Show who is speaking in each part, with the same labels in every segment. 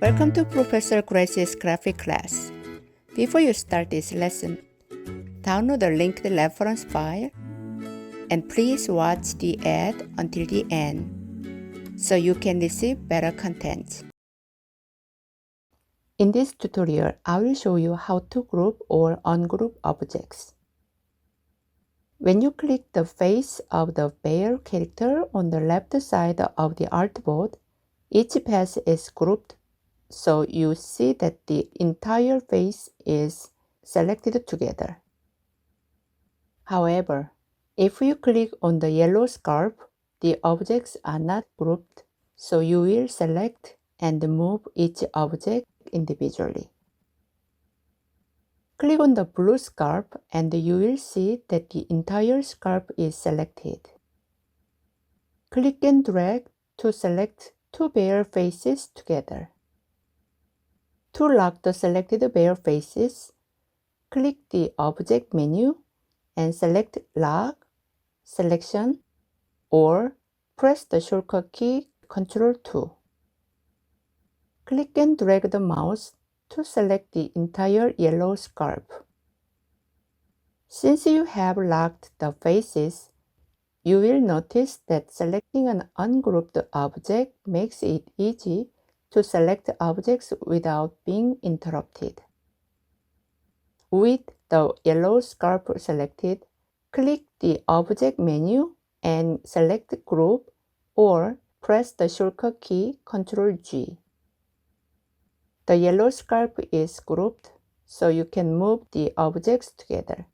Speaker 1: Welcome to Professor Grace's graphic class. Before you start this lesson, download the linked reference file and please watch the ad until the end so you can receive better content. In this tutorial, I will show you how to group or ungroup objects. When you click the face of the bear character on the left side of the artboard, each path is grouped, so you see that the entire face is selected together. However, if you click on the yellow scarf, the objects are not grouped, so you will select and move each object individually. Click on the blue scarf and you will see that the entire scarf is selected. Click and drag to select two bear faces together. To lock the selected bear faces, click the Object menu and select Lock, Selection, or press the shortcut key Ctrl 2. Click and drag the mouse to select the entire yellow scarf. Since you have locked the faces, you will notice that selecting an ungrouped object makes it easy to select objects without being interrupted. With the yellow scarf selected, click the Object menu and select Group or press the shortcut key Ctrl G. The yellow scarf is grouped, so you can move the objects together.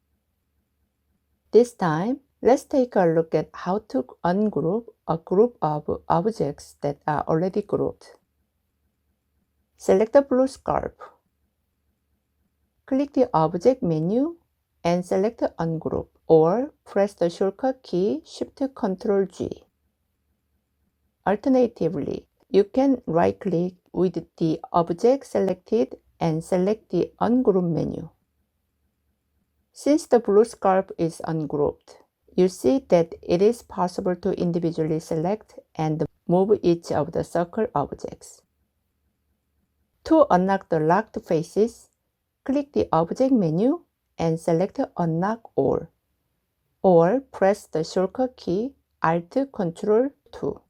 Speaker 1: This time, let's take a look at how to ungroup a group of objects that are already grouped. Select the blue scarf. Click the Object menu and select Ungroup or press the shortcut key Shift-Ctrl G. Alternatively, you can right-click with the object selected and select the Ungroup menu. Since the blue scarf is ungrouped, you see that it is possible to individually select and move each of the circle objects. To unlock the locked faces, click the Object menu and select Unlock All, or press the shortcut key Alt-Ctrl 2.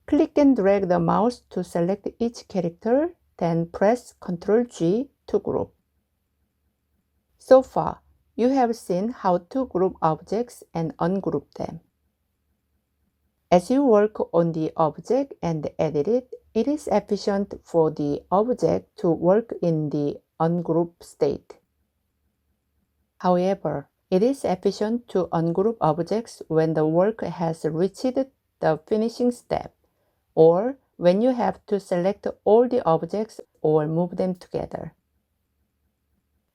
Speaker 1: Click and drag the mouse to select each character, then press Ctrl G to group. So far, you have seen how to group objects and ungroup them. As you work on the object and edit it, it is efficient for the object to work in the ungrouped state. However, it is efficient to ungroup objects when the work has reached the finishing step, or when you have to select all the objects or move them together.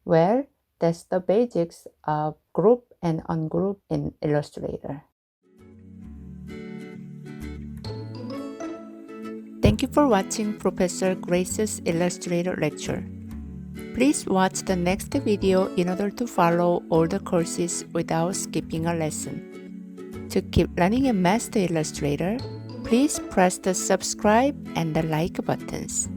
Speaker 1: Well, that's the basics of group and ungroup in Illustrator. Thank you for watching Professor Grace's Illustrator lecture. Please watch the next video in order to follow all the courses without skipping a lesson. To keep learning and master Illustrator, please press the subscribe and the like buttons.